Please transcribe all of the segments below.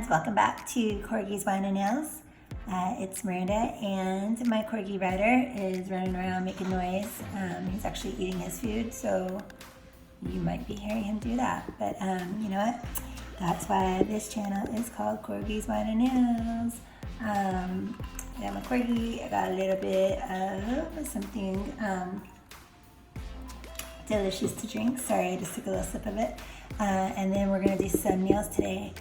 welcome back to Corgi's Wine and Nails. It's Miranda, and my Corgi Rider is running around making noise. He's actually eating his food, so you might be hearing him do that. But you know what? That's why this channel is called Corgi's Wine and Nails. Yeah, my Corgi, I got a little bit of something delicious to drink. Sorry, I just took a little sip of it. And then we're gonna do some nails today.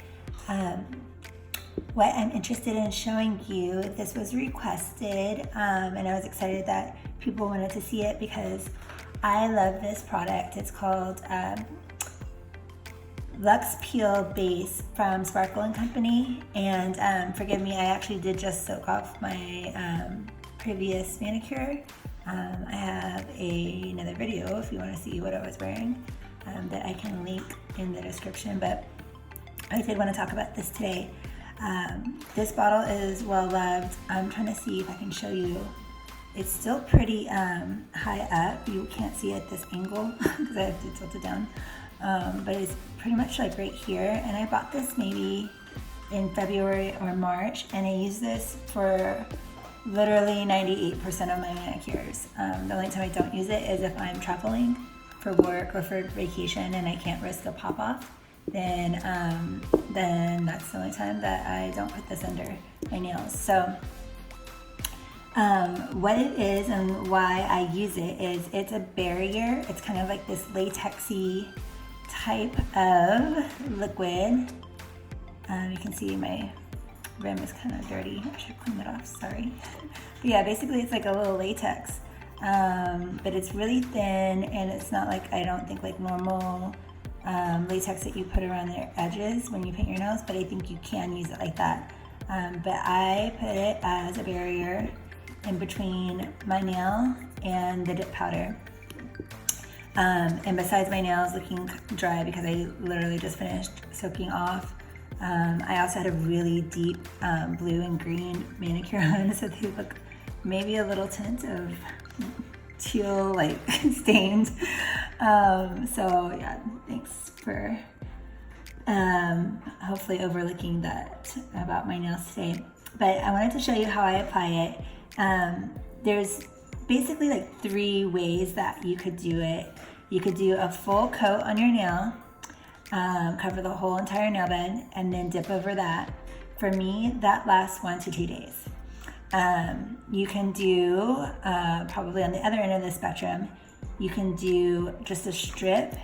What I'm interested in showing you, this was requested, and I was excited that people wanted to see it because I love this product. It's called Luxe Peel Base from Sparkle & Company, and forgive me, I actually did just soak off my previous manicure. I have another video if you want to see what I was wearing that I can link in the description, but I did want to talk about this today. This bottle is well loved. I'm trying to see if I can show you. It's still pretty high up. You can't see it at this angle because I have to tilt it down. But it's pretty much like right here. And I bought this maybe in February or March, and I use this for literally 98% of my manicures. The only time I don't use it is if I'm traveling for work or for vacation and I can't risk a pop-off. Then that's the only time that I don't put this under my nails. So what it is and why I use it is it's a barrier. It's kind of like this latexy type of liquid. You can see my rim is kind of dirty. I should clean it off, sorry. But yeah, basically it's like a little latex, but it's really thin, and it's not like, I don't think like normal latex that you put around their edges when you paint your nails, but I think you can use it like that. But I put it as a barrier in between my nail and the dip powder. And besides my nails looking dry because I literally just finished soaking off, I also had a really deep blue and green manicure on, so they look maybe a little tint of teal, like stained. So yeah, thanks for hopefully overlooking that about my nails today. But I wanted to show you how I apply it. There's basically like 3 ways that you could do it. You could do a full coat on your nail, cover the whole entire nail bed, and then dip over that. For me, that lasts 1 to 2 days. You can do, probably on the other end of the spectrum, you can do just a strip.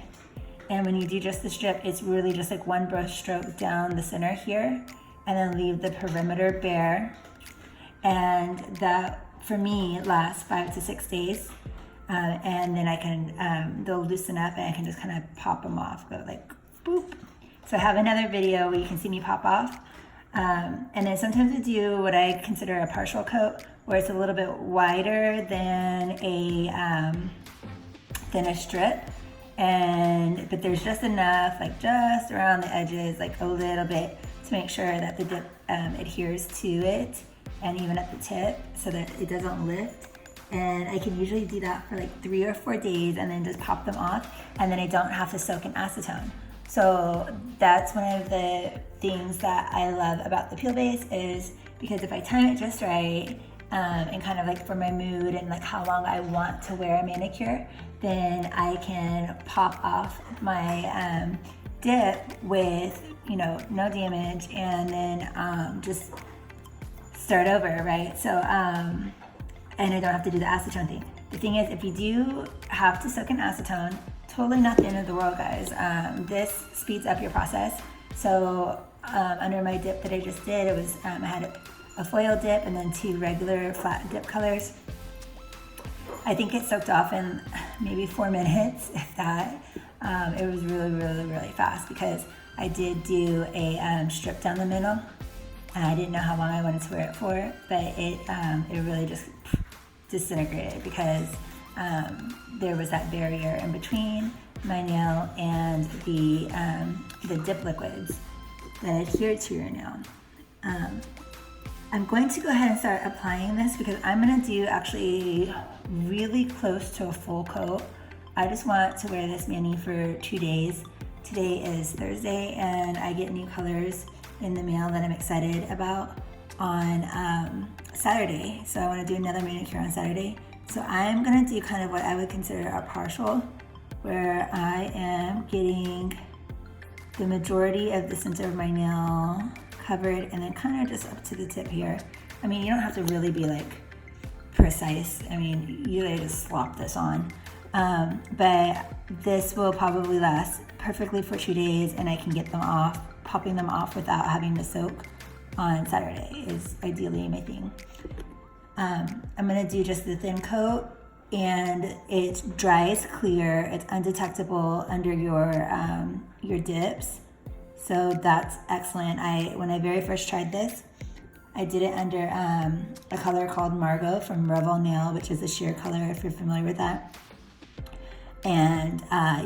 And when you do just the strip, it's really just like one brush stroke down the center here, and then leave the perimeter bare. And that, for me, lasts 5 to 6 days. And then I can, they'll loosen up and I can just kind of pop them off, go like boop. So I have another video where you can see me pop off. And then sometimes I do what I consider a partial coat, where it's a little bit wider than a strip, but there's just enough, like just around the edges, like a little bit, to make sure that the dip adheres to it, and even at the tip, so that it doesn't lift. And I can usually do that for like 3 or 4 days, and then just pop them off, and then I don't have to soak in acetone. So that's one of the things that I love about the peel base, is because if I time it just right, and kind of like for my mood and like how long I want to wear a manicure, then I can pop off my dip with, you know, no damage, and then just start over, right? So, and I don't have to do the acetone thing. The thing is, if you do have to soak in acetone, totally not the end of the world, guys. This speeds up your process. So under my dip that I just did, it was, I had a foil dip and then 2 regular flat dip colors. I think it soaked off in maybe 4 minutes, if that. It was really, really, really fast because I did do a strip down the middle. And I didn't know how long I wanted to wear it for, but it really just disintegrated because there was that barrier in between my nail and the dip liquids that adhere to your nail. I'm going to go ahead and start applying this because I'm going to do actually really close to a full coat. I just want to wear this mani for 2 days. Today is Thursday and I get new colors in the mail that I'm excited about on Saturday. So I want to do another manicure on Saturday. So I'm going to do kind of what I would consider a partial, where I am getting the majority of the center of my nail covered and then kind of just up to the tip here. I mean, you don't have to really be like precise. I mean, you literally just slop this on. But this will probably last perfectly for 2 days, and I can get them off, popping them off without having to soak on Saturday is ideally my thing. I'm gonna do just the thin coat, and it's dry as clear. It's undetectable under your dips, so that's excellent. When I very first tried this, I did it under a color called Margot from Revel Nail, which is a sheer color if you're familiar with that. And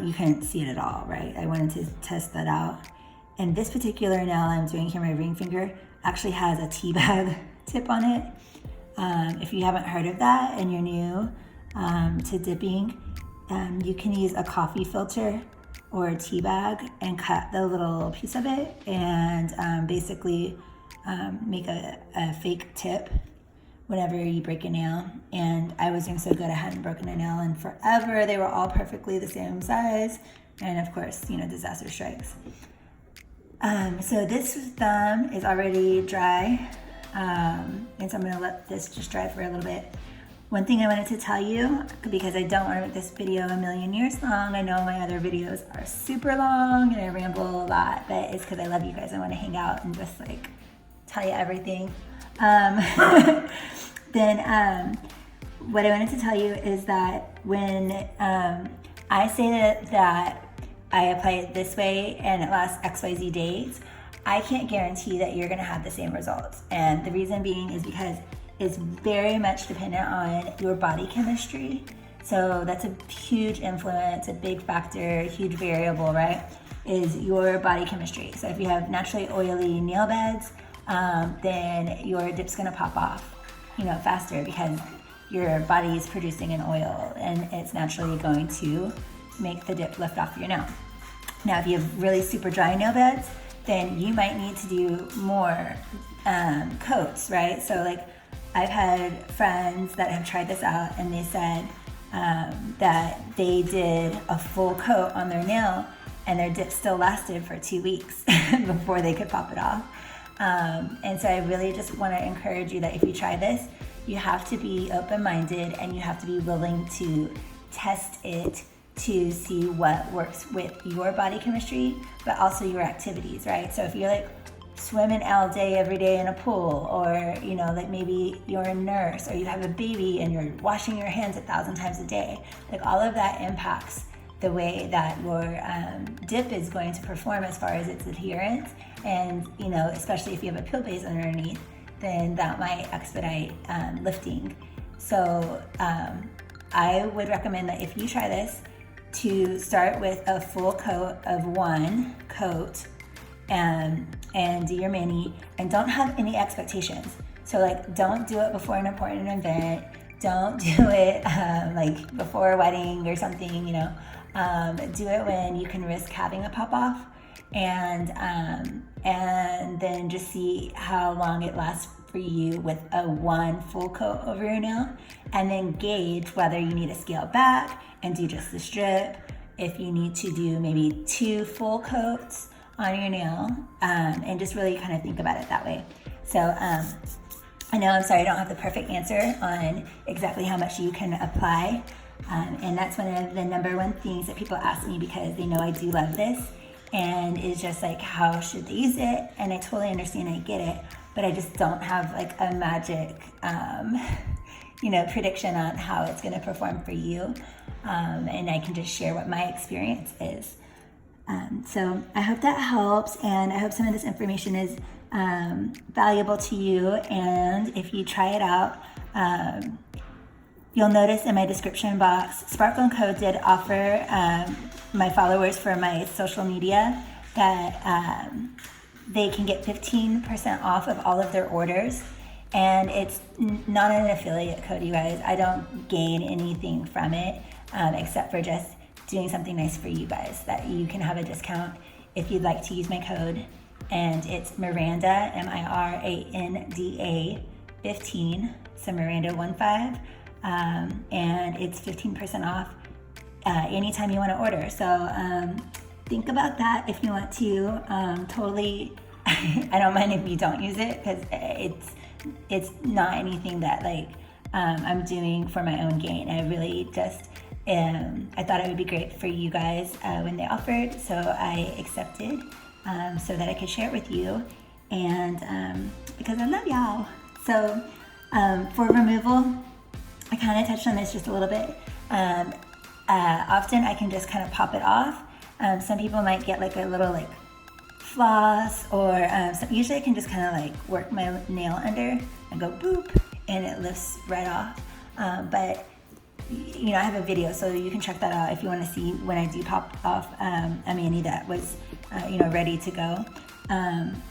you couldn't see it at all, right? I wanted to test that out. And this particular nail I'm doing here, my ring finger, actually has a tea bag tip on it. If you haven't heard of that and you're new to dipping, you can use a coffee filter or a tea bag and cut the little piece of it and basically make a fake tip whenever you break a nail. And I was doing so good, I hadn't broken a nail in forever. They were all perfectly the same size, and of course, disaster strikes. So this thumb is already dry, and so I'm gonna let this just dry for a little bit. One thing I wanted to tell you, because I don't want to make this video a million years long, I know my other videos are super long and I ramble a lot, but it's because I love you guys. I want to hang out and just like tell you everything. Then what I wanted to tell you is that when I say that I apply it this way and it lasts XYZ days, I can't guarantee that you're gonna have the same results. And the reason being is because it's very much dependent on your body chemistry. So that's a huge influence, a big factor, a huge variable, right? Is your body chemistry. So if you have naturally oily nail beds, then your dip's gonna pop off, faster because your body is producing an oil and it's naturally going to make the dip lift off your nail. Now, if you have really super dry nail beds, then you might need to do more coats, right? So like I've had friends that have tried this out and they said that they did a full coat on their nail and their dip still lasted for 2 weeks before they could pop it off. And so I really just want to encourage you that if you try this, you have to be open-minded and you have to be willing to test it to see what works with your body chemistry, but also your activities, right? So if you're like swimming all day, every day in a pool, or, like maybe you're a nurse or you have a baby and you're washing your hands 1,000 times a day, like all of that impacts the way that your dip is going to perform as far as its adherence. And, especially if you have a peel base underneath, then that might expedite lifting. So I would recommend that if you try this, to start with a full coat of one coat and do your mani, and don't have any expectations. So like, don't do it before an important event. Don't do it like before a wedding or something, do it when you can risk having a pop off, and then just see how long it lasts for you with a one full coat over your nail, and then gauge whether you need to scale back and do just the strip, if you need to do maybe 2 full coats on your nail, and just really kind of think about it that way. So I know, I'm sorry, I don't have the perfect answer on exactly how much you can apply, and that's one of the number one things that people ask me because they know I do love this, and it's just like, how should they use it? And I totally understand, I get it, but I just don't have like a magic prediction on how it's going to perform for you, and I can just share what my experience is. So I hope that helps, and I hope some of this information is valuable to you. And if you try it out, you'll notice in my description box, Sparkle & Co. did offer my followers for my social media that they can get 15% off of all of their orders. And it's not an affiliate code, you guys. I don't gain anything from it except for just doing something nice for you guys, that you can have a discount if you'd like to use my code. and it's Miranda, Miranda 15, so Miranda 15, and it's 15% off anytime you want to order. So think about that if you want to. Totally, I don't mind if you don't use it, because it's not anything that like I'm doing for my own gain. I really just I thought it would be great for you guys when they offered, so I accepted so that I could share it with you, and because I love y'all. So for removal, I kind of touched on this just a little bit. Often I can just kind of pop it off. Some people might get like a little like floss, or usually I can just kind of like work my nail under and go boop, and it lifts right off. But you know, I have a video, so you can check that out if you want to see when I do pop off a mani that was ready to go.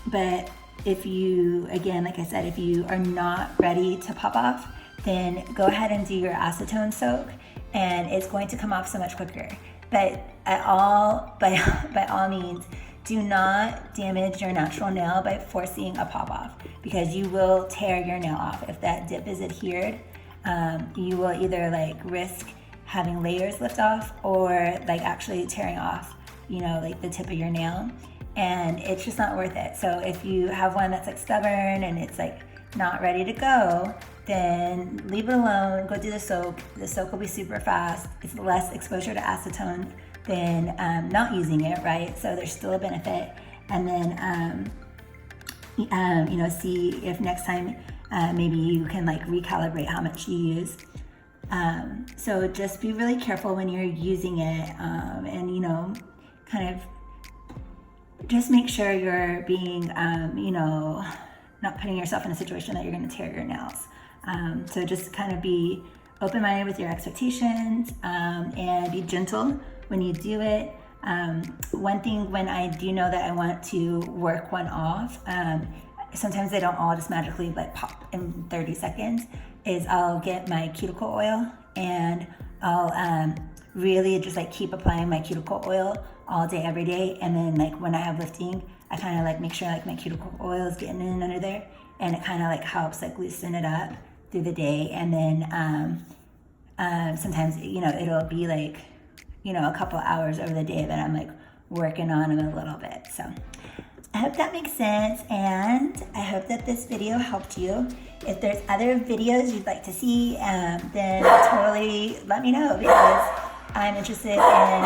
But if you, again, like I said, if you are not ready to pop off, then go ahead and do your acetone soak, and it's going to come off so much quicker. But by all means, do not damage your natural nail by forcing a pop off, because you will tear your nail off. If that dip is adhered, you will either like risk having layers lift off, or like actually tearing off, like the tip of your nail, and it's just not worth it. So if you have one that's like stubborn and it's like not ready to go, then leave it alone, go do the soak. The soak will be super fast. It's less exposure to acetone than not using it, right? So there's still a benefit. And then, see if next time maybe you can like recalibrate how much you use. So just be really careful when you're using it, and kind of just make sure you're being, not putting yourself in a situation that you're going to tear your nails. So just kind of be open-minded with your expectations, and be gentle when you do it. One thing, when I do know that I want to work one off, sometimes they don't all just magically like pop in 30 seconds, is I'll get my cuticle oil, and I'll really just like keep applying my cuticle oil all day, every day. And then like when I have lifting, I kind of like make sure like my cuticle oil is getting in under there, and it kind of like helps like loosen it up through the day. And then sometimes it'll be like a couple hours over the day that I'm like working on them a little bit. So I hope that makes sense, and I hope that this video helped you. If there's other videos you'd like to see, then totally let me know, because I'm interested in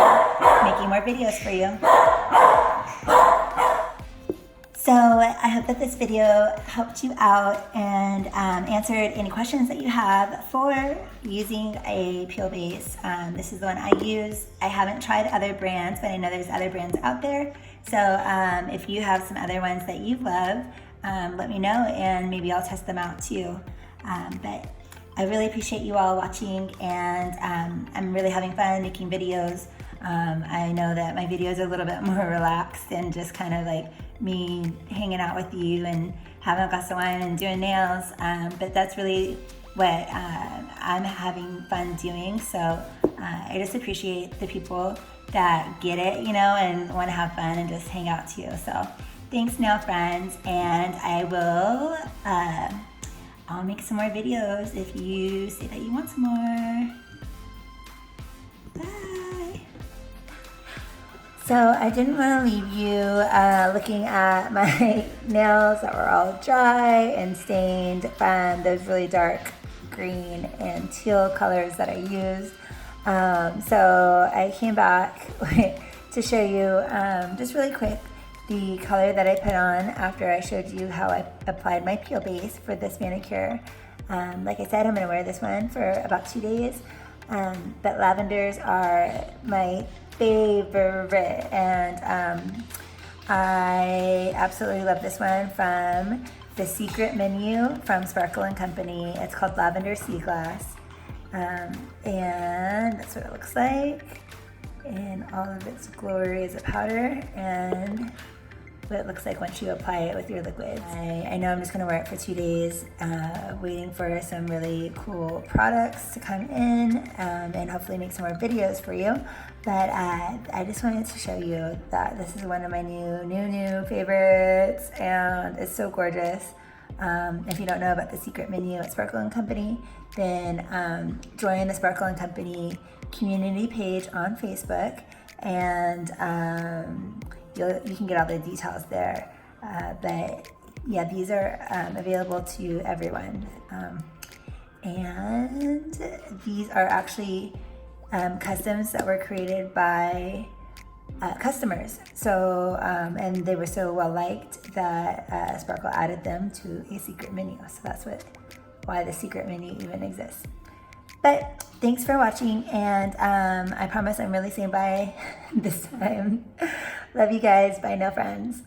making more videos for you. So I hope that this video helped you out and answered any questions that you have for using a peel base. This is the one I use. I haven't tried other brands, but I know there's other brands out there. So if you have some other ones that you love, let me know, and maybe I'll test them out too. But I really appreciate you all watching, and I'm really having fun making videos. I know that my videos are a little bit more relaxed and just kind of like me hanging out with you and having a glass of wine and doing nails, but that's really what I'm having fun doing. So I just appreciate the people that get it, and want to have fun and just hang out too. So thanks, nail friends, and I'll make some more videos if you say that you want some more. Bye. So I didn't want to leave you looking at my nails that were all dry and stained from those really dark green and teal colors that I used. So I came back to show you just really quick the color that I put on after I showed you how I applied my peel base for this manicure. Like I said, I'm going to wear this one for about 2 days, but lavenders are my favorite, and I absolutely love this one from the secret menu from Sparkle & Company. It's called Lavender Seaglass, and that's what it looks like in all of its glory as a powder. And what it looks like once you apply it with your liquids. I know I'm just gonna wear it for 2 days, waiting for some really cool products to come in, and hopefully make some more videos for you. But I just wanted to show you that this is one of my new favorites, and it's so gorgeous. If you don't know about the secret menu at Sparkle & Company, then join the Sparkle & Company community page on Facebook, and you can get all the details there. But yeah, these are available to everyone. And these are actually customs that were created by customers. So, and they were so well liked that Sparkle added them to a secret menu. So that's why the secret menu even exists. But thanks for watching, and I promise I'm really saying bye this time. Love you guys. Bye now, friends.